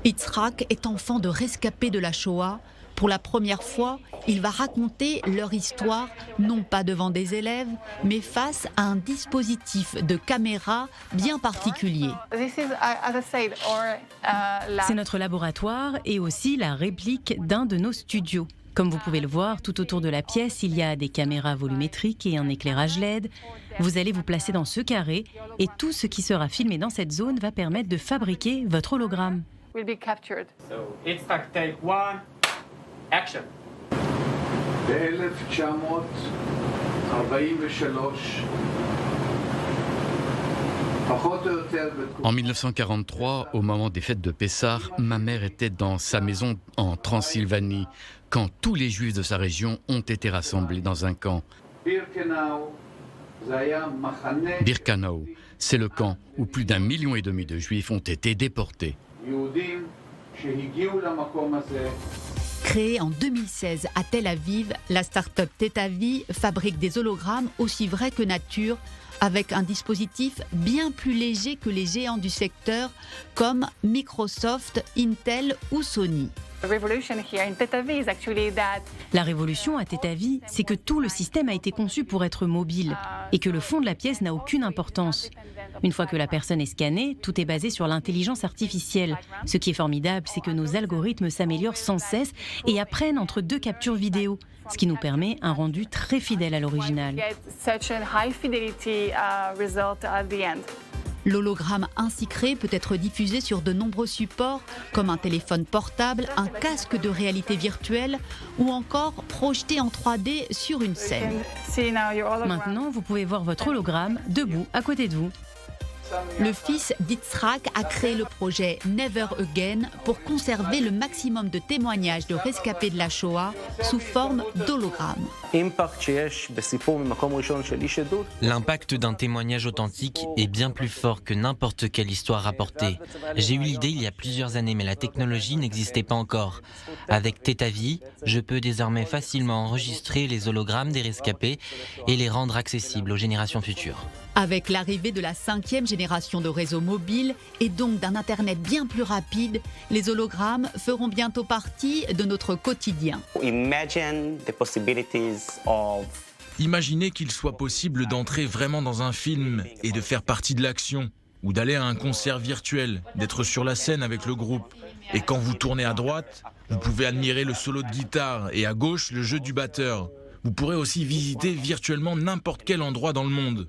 Yitzhak est enfant de rescapés de la Shoah. Pour la première fois, il va raconter leur histoire, non pas devant des élèves, mais face à un dispositif de caméra bien particulier. C'est notre laboratoire et aussi la réplique d'un de nos studios. Comme vous pouvez le voir, tout autour de la pièce, il y a des caméras volumétriques et un éclairage LED. Vous allez vous placer dans ce carré et tout ce qui sera filmé dans cette zone va permettre de fabriquer votre hologramme. Action. En 1943, au moment des fêtes de Pessah, ma mère était dans sa maison en Transylvanie, quand tous les Juifs de sa région ont été rassemblés dans un camp. Birkenau, c'est le camp où plus d'1,5 million de Juifs ont été déportés. Créée en 2016 à Tel Aviv, la start-up Tetavi fabrique des hologrammes aussi vrais que nature, avec un dispositif bien plus léger que les géants du secteur comme Microsoft, Intel ou Sony. La révolution à Tetavi, c'est que tout le système a été conçu pour être mobile et que le fond de la pièce n'a aucune importance. Une fois que la personne est scannée, tout est basé sur l'intelligence artificielle. Ce qui est formidable, c'est que nos algorithmes s'améliorent sans cesse et apprennent entre 2 captures vidéo, ce qui nous permet un rendu très fidèle à l'original. L'hologramme ainsi créé peut être diffusé sur de nombreux supports, comme un téléphone portable, un casque de réalité virtuelle ou encore projeté en 3D sur une scène. Maintenant, vous pouvez voir votre hologramme debout à côté de vous. Le fils d'Yitzhak a créé le projet Never Again pour conserver le maximum de témoignages de rescapés de la Shoah sous forme d'hologrammes. L'impact d'un témoignage authentique est bien plus fort que n'importe quelle histoire rapportée. J'ai eu l'idée il y a plusieurs années, mais la technologie n'existait pas encore. Avec Tetavi, je peux désormais facilement enregistrer les hologrammes des rescapés et les rendre accessibles aux générations futures. Avec l'arrivée de la 5e génération de réseaux mobiles et donc d'un Internet bien plus rapide, les hologrammes feront bientôt partie de notre quotidien. Imaginez qu'il soit possible d'entrer vraiment dans un film et de faire partie de l'action, ou d'aller à un concert virtuel, d'être sur la scène avec le groupe. Et quand vous tournez à droite, vous pouvez admirer le solo de guitare et à gauche le jeu du batteur. Vous pourrez aussi visiter virtuellement n'importe quel endroit dans le monde.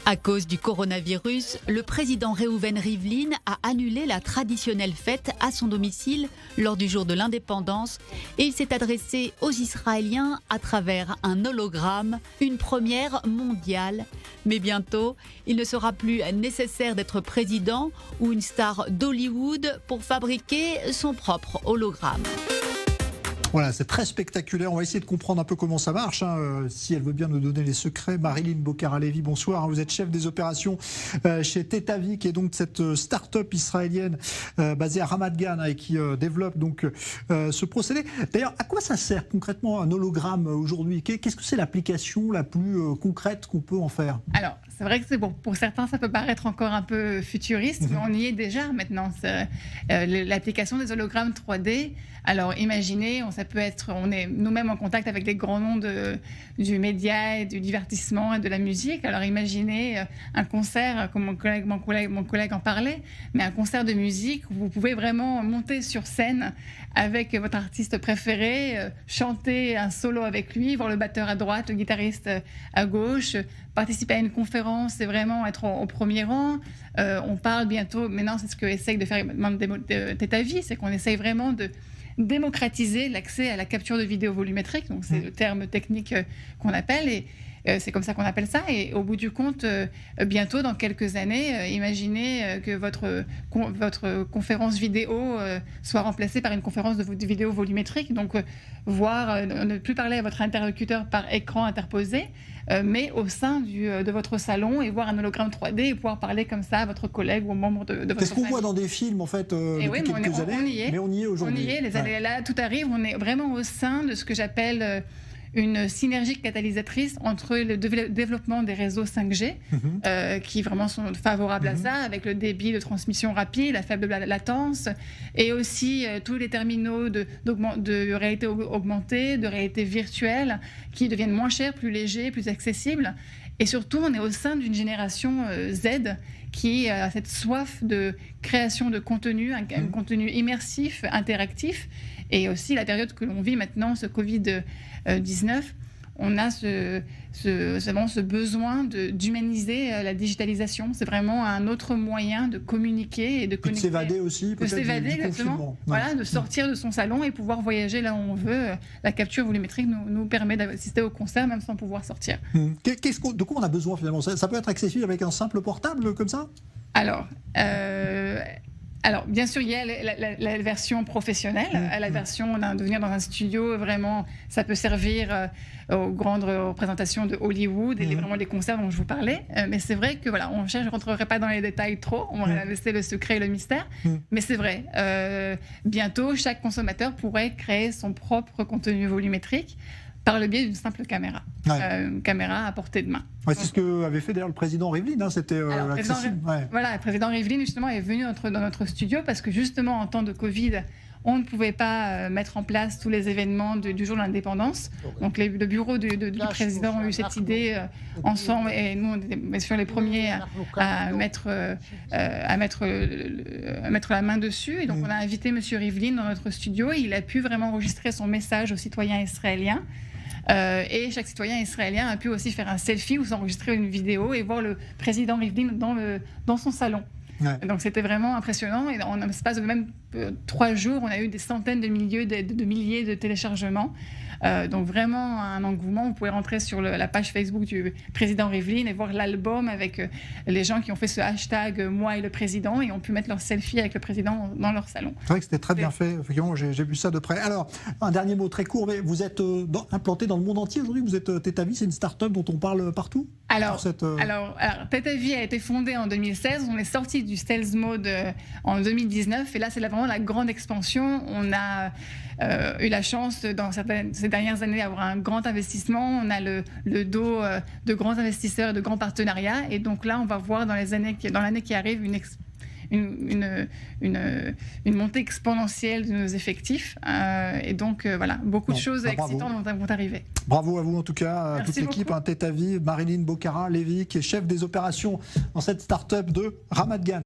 À cause du coronavirus, le président Reuven Rivlin a annulé la traditionnelle fête à son domicile lors du jour de l'indépendance et il s'est adressé aux Israéliens à travers un hologramme, une première mondiale. Mais bientôt, il ne sera plus nécessaire d'être président ou une star d'Hollywood pour fabriquer son propre hologramme. Voilà, c'est très spectaculaire. On va essayer de comprendre un peu comment ça marche. Si elle veut bien nous donner les secrets. Marilyn Bokhara-Levi, bonsoir. Vous êtes chef des opérations chez Tetavi, qui est donc cette start-up israélienne basée à Ramat Gan et qui développe donc ce procédé. D'ailleurs, à quoi ça sert concrètement un hologramme aujourd'hui? Qu'est-ce que c'est l'application la plus concrète qu'on peut en faire? Alors, c'est vrai que pour certains, ça peut paraître encore un peu futuriste, mais on y est déjà maintenant. L'application des hologrammes 3D. Alors, imaginez, on est nous-mêmes en contact avec des grands noms du média et du divertissement et de la musique. Alors, imaginez un concert, comme mon collègue en parlait, mais un concert de musique où vous pouvez vraiment monter sur scène avec votre artiste préféré, chanter un solo avec lui, voir le batteur à droite, le guitariste à gauche, participer à une conférence, c'est vraiment être au premier rang. On parle bientôt, maintenant c'est ce que essaye de faire Tetavi, c'est qu'on essaye vraiment de démocratiser l'accès à la capture de vidéos volumétriques, donc c'est le terme technique qu'on appelle, et c'est comme ça qu'on appelle ça. Et au bout du compte, bientôt, dans quelques années, imaginez que votre conférence vidéo soit remplacée par une conférence de vidéo volumétrique, donc ne plus parler à votre interlocuteur par écran interposé, mais au sein de votre salon et voir un hologramme 3D et pouvoir parler comme ça à votre collègue ou aux membres de votre famille. C'est ce qu'on voit dans des films, en fait, depuis quelques années, mais on y est aujourd'hui. On y est, là, tout arrive, on est vraiment au sein de ce que j'appelle une synergie catalysatrice entre le développement des réseaux 5G, qui vraiment sont favorables à ça, avec le débit de transmission rapide, la faible latence, et aussi tous les terminaux de réalité augmentée, de réalité virtuelle, qui deviennent moins chers, plus légers, plus accessibles. Et surtout, on est au sein d'une génération Z qui a cette soif de création de contenu, un contenu immersif, interactif. Et aussi la période que l'on vit maintenant, ce Covid-19, on a ce besoin d'humaniser la digitalisation. C'est vraiment un autre moyen de communiquer et de connecter. De s'évader aussi, peut-être. De s'évader, exactement. Voilà, de sortir de son salon et pouvoir voyager là où on veut. La capture volumétrique nous permet d'assister au concert même sans pouvoir sortir. De quoi on a besoin finalement? Ça peut être accessible avec un simple portable comme ça? Alors, bien sûr, il y a la version professionnelle, la version de venir dans un studio, vraiment, ça peut servir aux grandes représentations de Hollywood et vraiment les concerts dont je vous parlais. Mais c'est vrai que, voilà, je ne rentrerai pas dans les détails trop, on va laisser le secret et le mystère. Mais c'est vrai, bientôt, chaque consommateur pourrait créer son propre contenu volumétrique par le biais d'une simple caméra, une caméra à portée de main. Ouais, c'est ce qu'avait fait d'ailleurs le président Rivlin, c'était accessible. Voilà, le président Rivlin justement est venu dans notre studio parce que justement en temps de Covid, on ne pouvait pas mettre en place tous les événements du jour de l'indépendance. Donc le bureau du président a eu cette idée ensemble et nous on était bien sûr les premiers à mettre la main dessus. Et donc on a invité M. Rivlin dans notre studio et il a pu vraiment enregistrer son message aux citoyens israéliens. Et chaque citoyen israélien a pu aussi faire un selfie ou s'enregistrer une vidéo et voir le président Rivlin dans son salon. Donc c'était vraiment impressionnant et en l'espace de même 3 jours, on a eu des centaines de milliers de téléchargements. Donc vraiment un engouement. Vous pouvez rentrer sur la page Facebook du président Rivlin et voir l'album avec les gens qui ont fait ce hashtag moi et le président et ont pu mettre leur selfie avec le président dans leur salon. C'est vrai que c'était très bien fait, effectivement, j'ai vu ça de près. Alors, un dernier mot très court, mais vous êtes implanté dans le monde entier aujourd'hui, vous êtes Tetavi, c'est une start-up dont on parle partout? Alors Tetavi a été fondée en 2016, on est sorti du stealth mode en 2019 et là c'est vraiment la grande expansion. On a eu la chance dans ces dernières années d'avoir un grand investissement, on a le dos de grands investisseurs et de grands partenariats et donc là on va voir dans l'année qui arrive une montée exponentielle de nos effectifs et donc voilà, beaucoup de choses excitantes vont arriver. Bravo à vous en tout cas, à toute l'équipe, Tetavi, Marilyn Bocara-Levy qui est chef des opérations dans cette start-up de Ramat Gan.